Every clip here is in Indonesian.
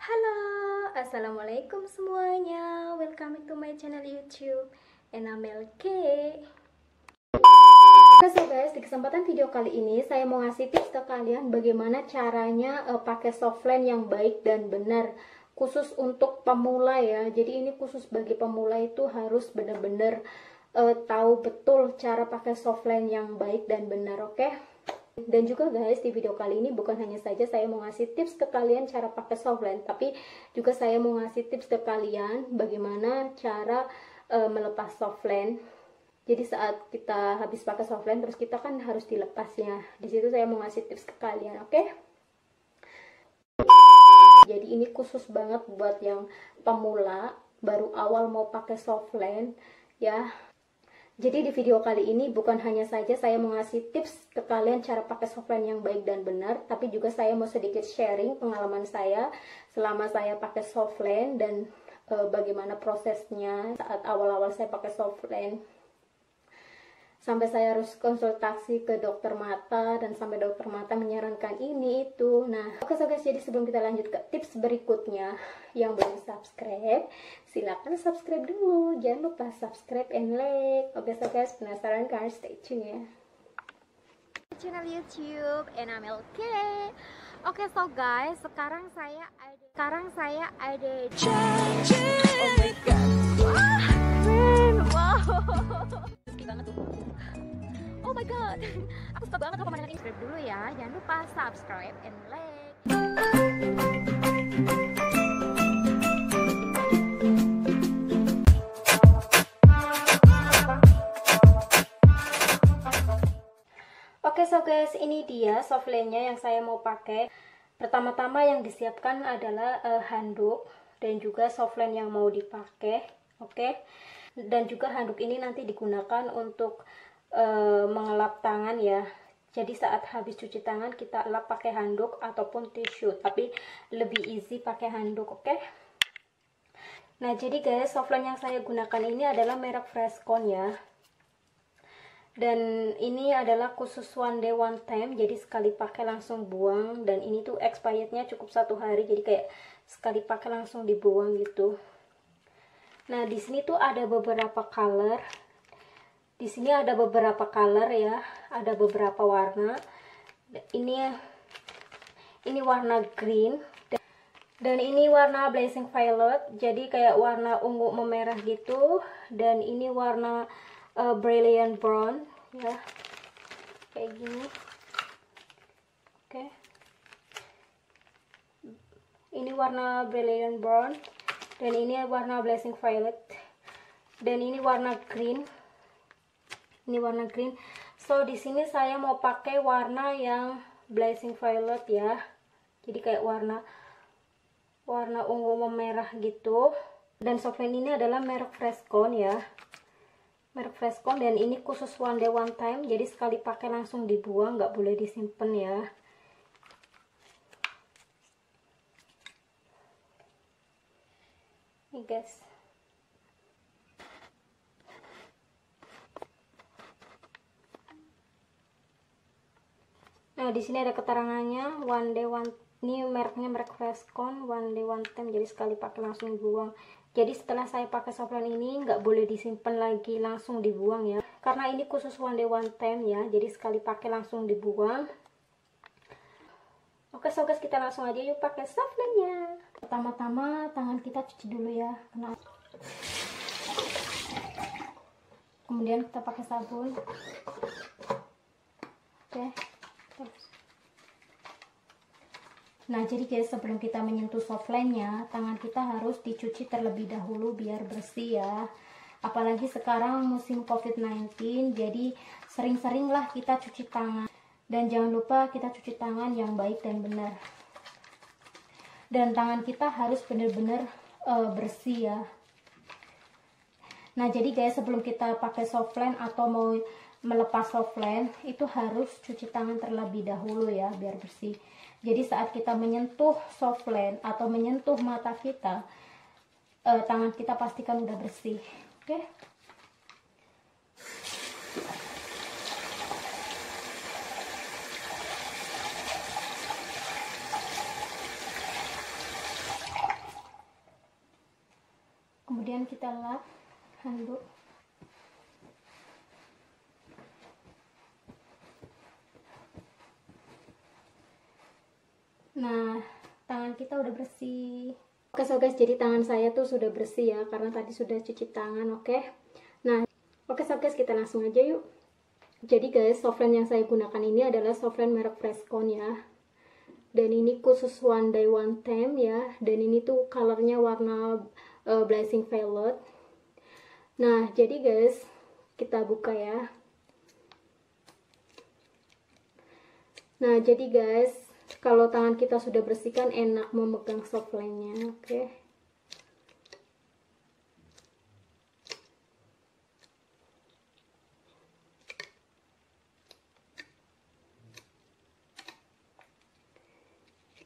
Halo, assalamualaikum semuanya. Welcome to my channel YouTube NMLK. So guys, di kesempatan video kali ini saya mau ngasih tips ke kalian bagaimana caranya pakai softline yang baik dan benar, khusus untuk pemula ya. Jadi ini khusus bagi pemula, itu harus benar-benar tahu betul cara pakai softline yang baik dan benar, oke? Dan juga guys, di video kali ini bukan hanya saja saya mau ngasih tips ke kalian cara pakai softline, tapi juga saya mau ngasih tips ke kalian bagaimana cara melepas softline. Jadi saat kita habis pakai softline terus kita kan harus dilepasnya. Di situ saya mau ngasih tips ke kalian, oke? Jadi ini khusus banget buat yang pemula, baru awal mau pakai softline ya. Jadi di video kali ini bukan hanya saja saya mau ngasih tips ke kalian cara pakai softline yang baik dan benar, tapi juga saya mau sedikit sharing pengalaman saya selama saya pakai softline dan bagaimana prosesnya saat awal-awal saya pakai softline. Sampai saya harus konsultasi ke dokter mata dan sampai dokter mata menyarankan ini itu. Nah, oke so guys, jadi sebelum kita lanjut ke tips berikutnya, yang belum subscribe, silakan subscribe dulu. Jangan lupa subscribe and like. Oke so guys, penasaran kan? Stay tune ya. Channel YouTube NMLK. Oke so guys, sekarang saya ada oh my god. Wah, keren. Wow. Suka banget tuh. Oh my god, aku suka banget tuh pemandangan ini. Subscribe dulu ya, jangan lupa subscribe and like. Oke so guys, ini dia softline-nya yang saya mau pakai. Pertama-tama yang disiapkan adalah handuk dan juga softline yang mau dipakai, oke? Dan juga handuk ini nanti digunakan untuk mengelap tangan ya. Jadi saat habis cuci tangan kita elap pakai handuk ataupun tisu, tapi lebih easy pakai handuk, oke? Nah jadi guys, softline yang saya gunakan ini adalah merek Freshcon ya. Dan ini adalah khusus one day one time, jadi sekali pakai langsung buang. Dan ini tuh expirednya cukup 1 hari, jadi kayak sekali pakai langsung dibuang gitu. Nah di sini tuh ada beberapa color. Di sini ada beberapa color ya, ada beberapa warna. Ini warna green dan ini warna blazing violet, jadi kayak warna ungu memerah gitu. Dan ini warna brilliant brown ya, kayak gini. Oke. Ini warna brilliant brown dan ini warna blazing violet dan ini warna green. Ini warna green. So di sini saya mau pakai warna yang blazing violet ya. Jadi kayak warna ungu memerah gitu. Dan softline ini adalah merek Freshcon ya. Merek Freshcon, dan ini khusus one day one time. Jadi sekali pakai langsung dibuang, nggak boleh disimpan ya. Nih guys. Nah, di sini ada keterangannya one day one, ini mereknya merek Freshcon, one day one time, jadi sekali pakai langsung dibuang. Jadi setelah saya pakai softline ini nggak boleh disimpan lagi, langsung dibuang ya. Karena ini khusus one day one time ya, jadi sekali pakai langsung dibuang. Oke so guys, kita langsung aja yuk pakai softline-nya. Pertama-tama tangan kita cuci dulu ya, kemudian kita pakai sabun. Oke. Nah jadi guys, sebelum kita menyentuh softline-nya, tangan kita harus dicuci terlebih dahulu biar bersih ya. Apalagi sekarang musim COVID-19, jadi sering-seringlah kita cuci tangan. Dan jangan lupa kita cuci tangan yang baik dan benar. Dan tangan kita harus benar-benar bersih ya. Nah jadi guys, sebelum kita pakai softline atau mau melepas softline, itu harus cuci tangan terlebih dahulu ya, biar bersih. Jadi saat kita menyentuh softline atau menyentuh mata kita, tangan kita pastikan udah bersih, oke? kemudian kita lap handuk. Nah, tangan kita udah bersih. Oke so guys, jadi tangan saya tuh sudah bersih ya, karena tadi sudah cuci tangan, oke. Nah, oke so guys, kita langsung aja yuk. Jadi guys, softline yang saya gunakan ini adalah softline merek Freshcon ya. Dan ini khusus one day one time ya. Dan ini tuh colornya warna Blazing Violet. Nah, jadi guys, kita buka ya. Nah, jadi guys, kalau tangan kita sudah bersih kan enak memegang softline-nya, oke.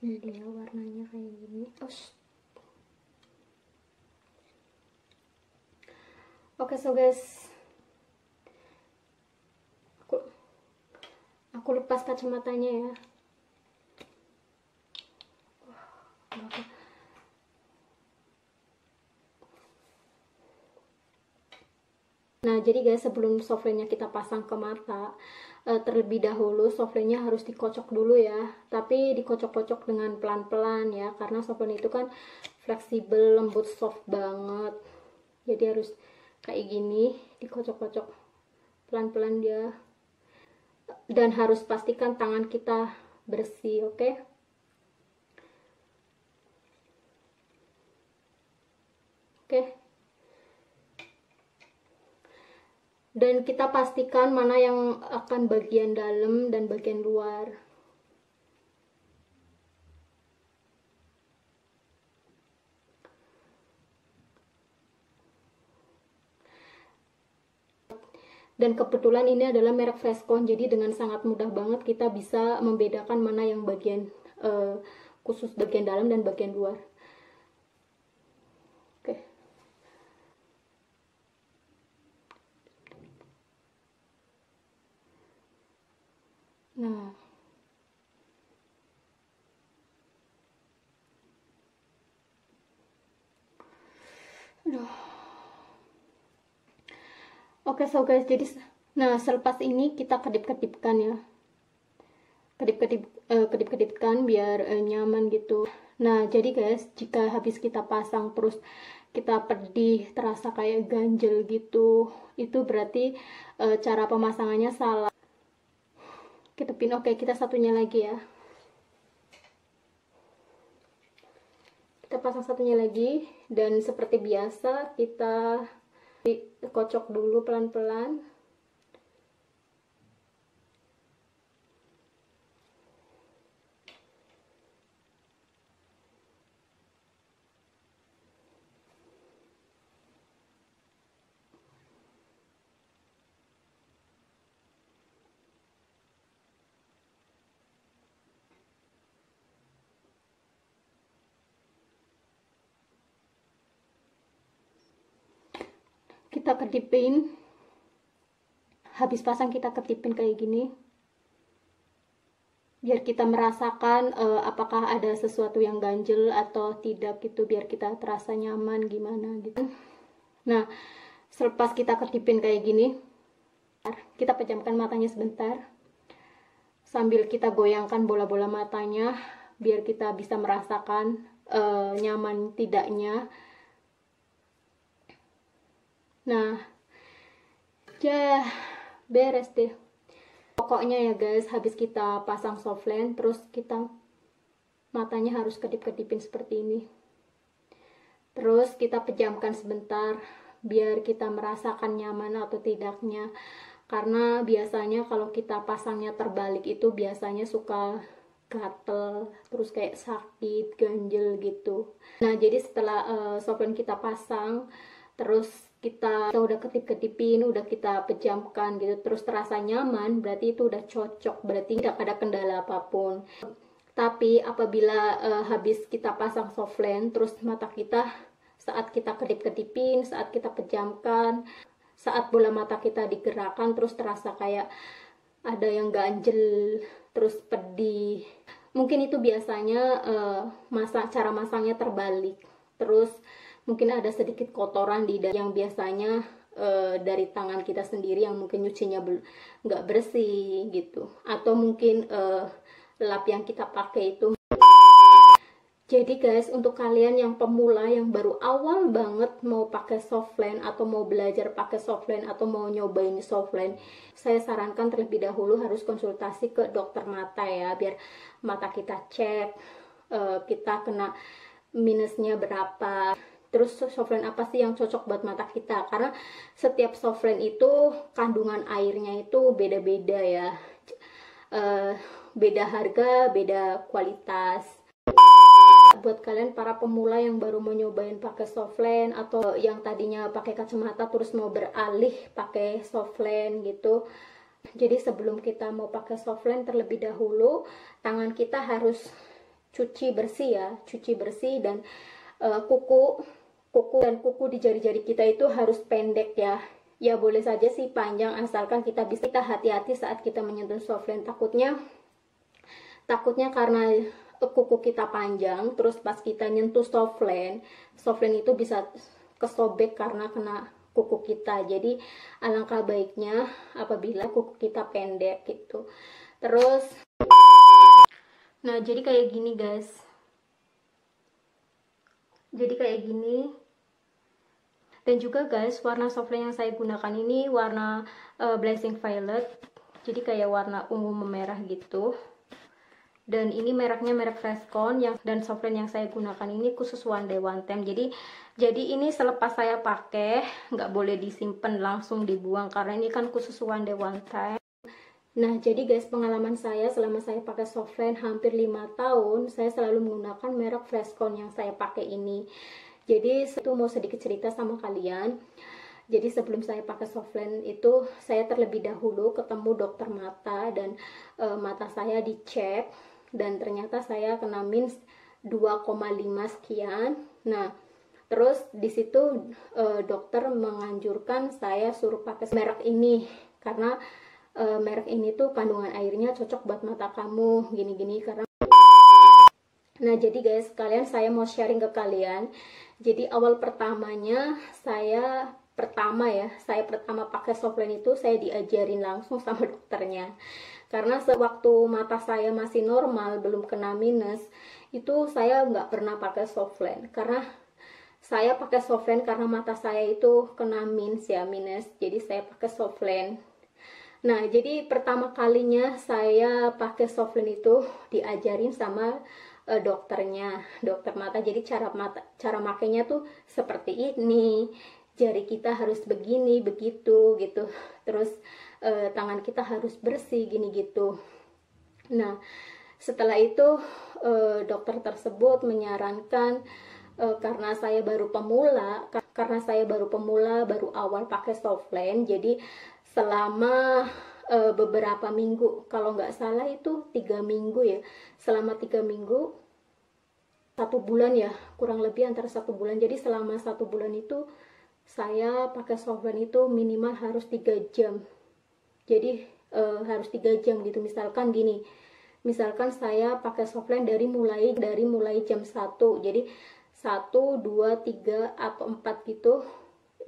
Ini dia warnanya kayak gini. Oke so guys, aku lepas kacamatanya ya. Nah, jadi guys, sebelum softline-nya kita pasang ke mata, terlebih dahulu softline-nya harus dikocok dulu ya. Tapi dikocok-kocok dengan pelan-pelan ya, karena softline itu kan fleksibel, lembut, soft banget. Jadi harus kayak gini, dikocok-kocok pelan-pelan dia. Dan harus pastikan tangan kita bersih, oke? Oke. Dan kita pastikan mana yang akan bagian dalam dan bagian luar. Dan kebetulan ini adalah merek Freshcon, jadi dengan sangat mudah banget kita bisa membedakan mana yang bagian khusus bagian dalam dan bagian luar. Oke. Nah, oke so guys, jadi selepas ini kita kedip-kedipkan ya, kedip-kedipkan biar nyaman gitu. Nah, jadi guys, jika habis kita pasang terus kita pedih, terasa kayak ganjel gitu, itu berarti cara pemasangannya salah. Kita pin. Oke, kita satunya lagi ya. Kita pasang satunya lagi, dan seperti biasa kita kocok dulu pelan-pelan. Kita kedipin, habis pasang kita kedipin kayak gini, biar kita merasakan apakah ada sesuatu yang ganjel atau tidak gitu, biar kita terasa nyaman gimana gitu. Nah, selepas kita kedipin kayak gini, kita pejamkan matanya sebentar sambil kita goyangkan bola-bola matanya biar kita bisa merasakan nyaman tidaknya. Nah, ya beres deh. Pokoknya ya guys, habis kita pasang softline, terus kita matanya harus kedip-kedipin seperti ini. Terus kita pejamkan sebentar, biar kita merasakan nyaman atau tidaknya. Karena biasanya kalau kita pasangnya terbalik itu biasanya suka gatel, terus kayak sakit, ganjel gitu. Nah, jadi setelah softline kita pasang, terus kita udah kedip-kedipin, udah kita pejamkan gitu, terus terasa nyaman, berarti itu udah cocok, berarti tidak ada kendala apapun. Tapi apabila habis kita pasang softline, terus mata kita saat kita kedip-kedipin, saat kita pejamkan, saat bola mata kita digerakkan, terus terasa kayak ada yang ganjel, terus pedih, mungkin itu biasanya cara masangnya terbalik. Terus mungkin ada sedikit kotoran di yang biasanya dari tangan kita sendiri yang mungkin nyucinya nggak bersih gitu, atau mungkin lap yang kita pakai itu. Jadi guys, untuk kalian yang pemula yang baru awal banget mau pakai softline atau mau belajar pakai softline atau mau nyobain softline, saya sarankan terlebih dahulu harus konsultasi ke dokter mata ya, biar mata kita cek kita kena minusnya berapa, terus softline apa sih yang cocok buat mata kita, karena setiap softline itu kandungan airnya itu beda-beda ya, beda harga, beda kualitas. Buat kalian para pemula yang baru mau nyobain pakai softline atau yang tadinya pakai kacamata terus mau beralih pakai softline gitu, jadi sebelum kita mau pakai softline terlebih dahulu tangan kita harus cuci bersih ya, cuci bersih, dan kuku di jari-jari kita itu harus pendek ya. Ya boleh saja sih panjang, asalkan kita bisa. Kita hati-hati saat kita menyentuh softline, takutnya karena kuku kita panjang, terus pas kita nyentuh softline itu bisa kesobek karena kena kuku kita. Jadi alangkah baiknya apabila kuku kita pendek gitu. Terus nah jadi kayak gini guys, jadi kayak gini. Dan juga guys, warna softline yang saya gunakan ini warna Blazing Violet, jadi kayak warna ungu memerah gitu. Dan ini mereknya merek Freshcon dan softline yang saya gunakan ini khusus one day one time. Jadi ini selepas saya pakai nggak boleh disimpan, langsung dibuang karena ini kan khusus one day one time. Nah jadi guys, pengalaman saya selama saya pakai softline hampir 5 tahun, saya selalu menggunakan merek Freshcon yang saya pakai ini. Jadi itu mau sedikit cerita sama kalian. Jadi sebelum saya pakai softline itu, saya terlebih dahulu ketemu dokter mata dan mata saya dicek dan ternyata saya kena minus 2,5 sekian. Nah, terus di situ dokter menganjurkan saya suruh pakai merek ini karena merek ini tuh kandungan airnya cocok buat mata kamu gini-gini. Karena nah jadi guys, saya mau sharing ke kalian. Jadi awal pertamanya saya pertama pakai softline itu saya diajarin langsung sama dokternya, karena sewaktu mata saya masih normal belum kena minus itu saya nggak pernah pakai softline, karena saya pakai softline karena mata saya itu kena minus, jadi saya pakai softline. Nah jadi pertama kalinya saya pakai softline itu diajarin sama dokter mata. Jadi cara makainya tuh seperti ini, jari kita harus begini begitu gitu, terus tangan kita harus bersih gini gitu. Nah setelah itu dokter tersebut menyarankan karena saya baru pemula, baru awal pakai softline, jadi selama beberapa minggu, kalau nggak salah itu 3 minggu ya, selama 3 minggu 1 bulan ya, kurang lebih antara 1 bulan. Jadi selama 1 bulan itu saya pakai softline itu minimal harus 3 jam. Jadi harus 3 jam gitu. Misalkan gini, misalkan saya pakai softline dari mulai jam 1, jadi 1, 2, 3 atau 4 gitu.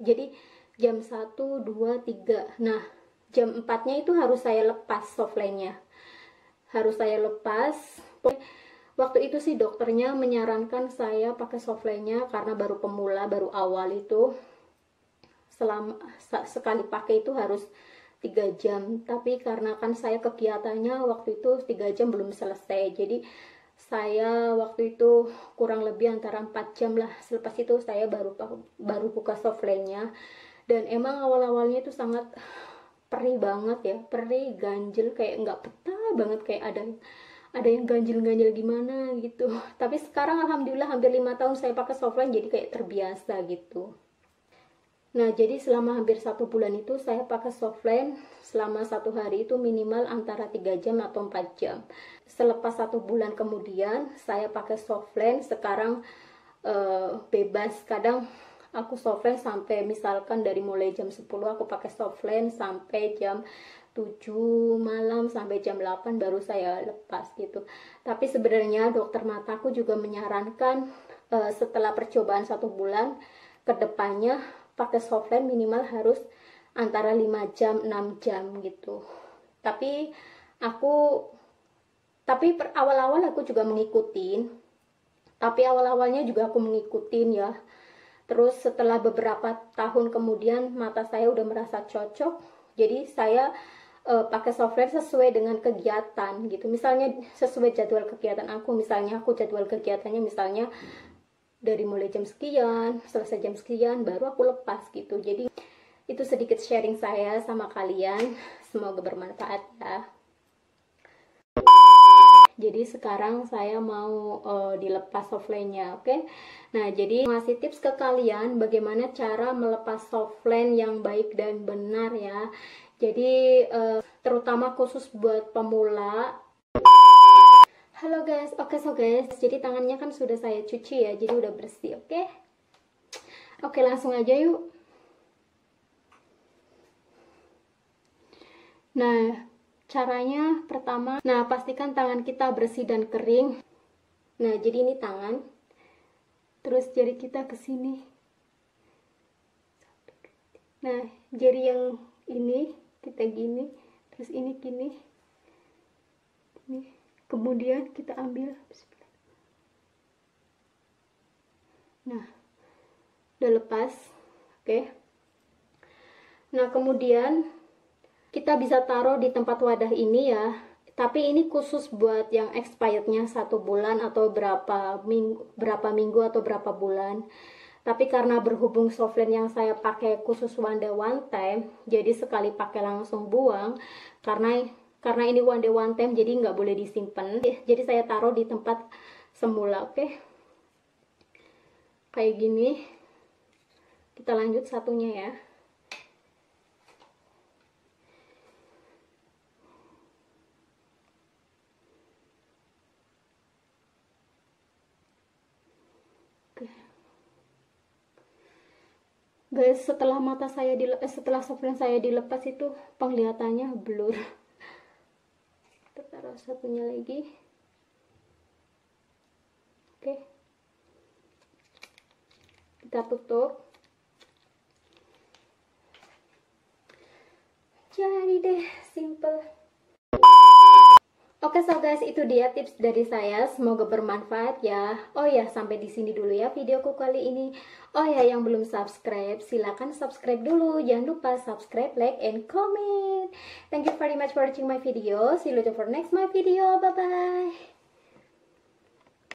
Jadi jam 1, 2, 3. Nah jam 4-nya itu harus saya lepas softline-nya, harus saya lepas. Waktu itu sih dokternya menyarankan saya pakai softline-nya karena baru pemula, baru awal itu selama sekali pakai itu harus 3 jam. Tapi karena kan saya kegiatannya waktu itu 3 jam belum selesai, jadi saya waktu itu kurang lebih antara 4 jam lah. Selepas itu saya baru buka softline-nya, dan emang awal-awalnya itu sangat perih banget ya, perih, ganjel, kayak nggak betah banget, kayak ada yang ganjil-ganjil gimana gitu. Tapi sekarang alhamdulillah hampir 5 tahun saya pakai softline, jadi kayak terbiasa gitu. Nah jadi selama hampir 1 bulan itu saya pakai softline selama 1 hari itu minimal antara 3 jam atau 4 jam. Selepas 1 bulan kemudian saya pakai softline, sekarang bebas. Kadang aku softline sampai misalkan dari mulai jam 10 aku pakai softline sampai jam 7 malam, sampai jam 8 baru saya lepas gitu. Tapi sebenarnya dokter mataku juga menyarankan setelah percobaan 1 bulan ke depannya pakai softline minimal harus antara 5 jam 6 jam gitu. Tapi awal-awal aku juga mengikutin, tapi awal-awalnya juga aku mengikutin ya. Terus setelah beberapa tahun kemudian mata saya udah merasa cocok, jadi saya pakai software sesuai dengan kegiatan gitu. Misalnya sesuai jadwal kegiatan aku, misalnya aku jadwal kegiatannya misalnya dari mulai jam sekian, selesai jam sekian, baru aku lepas gitu. Jadi itu sedikit sharing saya sama kalian, semoga bermanfaat ya. Jadi sekarang saya mau dilepas softline-nya, oke? Nah, jadi ngasih tips ke kalian bagaimana cara melepas softline yang baik dan benar ya. Jadi terutama khusus buat pemula. Halo guys, oke so guys, jadi tangannya kan sudah saya cuci ya, jadi udah bersih, oke? Oke, langsung aja yuk. Nah, caranya pertama, pastikan tangan kita bersih dan kering. Nah, jadi ini tangan. Terus jari kita ke sini. Nah, jari yang ini kita gini, terus ini gini. Ini. Kemudian kita ambil. Nah, udah lepas. Oke. Nah, kemudian kita bisa taruh di tempat wadah ini ya. Tapi ini khusus buat yang expirednya 1 bulan atau berapa minggu atau berapa bulan. Tapi karena berhubung softline yang saya pakai khusus one day one time, jadi sekali pakai langsung buang. Karena ini one day one time, jadi nggak boleh disimpan. Jadi saya taruh di tempat semula, oke? Kayak gini. Kita lanjut satunya ya. Guys, setelah setelah softline saya dilepas itu penglihatannya blur. Kita taruh satunya lagi. Oke. Kita tutup. Jadi deh, simple. Oke so guys, itu dia tips dari saya, semoga bermanfaat ya. Oh ya, sampai di sini dulu ya videoku kali ini. Oh ya, yang belum subscribe, silakan subscribe dulu. Jangan lupa subscribe, like, and comment. Thank you very much for watching my video. See you later for next my video. Bye bye.